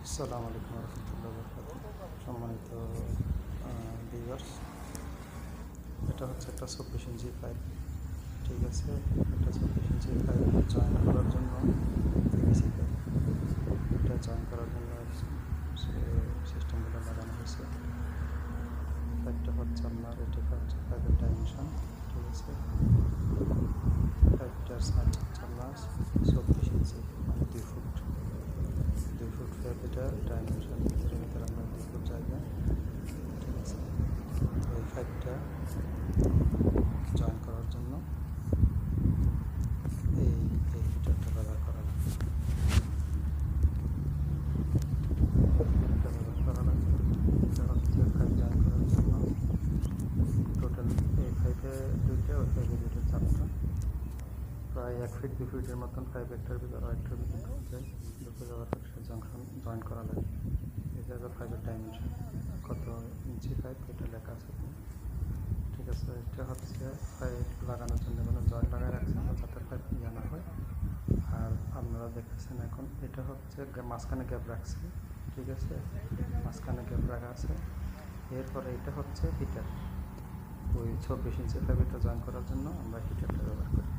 আসসালামু আলাইকুম রহমতুল্লাহ বরকাত। সম্মানিত ভিউয়ার্স, এটা হচ্ছে একটা 24 ইঞ্চি পাইপ। ঠিক আছে, এটা 24 ইঞ্চি পাইপ জয়েন করার জন্য পিভিসি পাইপ, এটা জয়েন করার জন্য সিস্টেমগুলো লাগানো হয়েছে। পাইপটা হচ্ছে আপনার, এটা হচ্ছে পাইপের ডাইমেনশন। ঠিক আছে, পাইপটার সাইজ হচ্ছে আপনার 24 ইঞ্চি, মানে 2 ফুট। 2 ফুট পাইপ, এটা ডাইমেনশন ভিতরে আমরা 2 ফুট জায়গা। ঠিক আছে, এই পাইপটা জয়েন করার জন্য এই হিটারটা ব্যবহার করা লাগবে। এটা হচ্ছে পাইপ জয়েন করার জন্য টোটাল এই পাইপে 2টা, ওই পাইপে 2টা, 4টা, প্রায় 1 ফিট 2 ফিটের মতন পাইপ একটার ভিতরে আরেকটার ভিতরে ঢুকে জংশন জয়েন করা লাগে। এটা হলো পাইপের ডাইমেনশন, কত ইঞ্চি পাইপ এটা লেখা আছে। ঠিক আছে, এটা হচ্ছে পাইপ লাগানোর জন্য কোনো জয়েন্ট লাগাই রাখছেন যাতে পাইপ না হয়। আর আপনারা দেখতেছেন এখন এটা হচ্ছে মাঝখানে গ্যাপ রাখছে। ঠিক আছে, মাঝখানে গ্যাপ রাখা আছে। এরপরে এটা হচ্ছে হিটার, ওই 24 ইঞ্চি পাইপটা জয়েন করার জন্য আমরা হিটারটা ব্যবহার করি।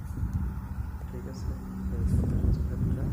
ঠিক আছে, এই 24 ইঞ্চি পাইপটা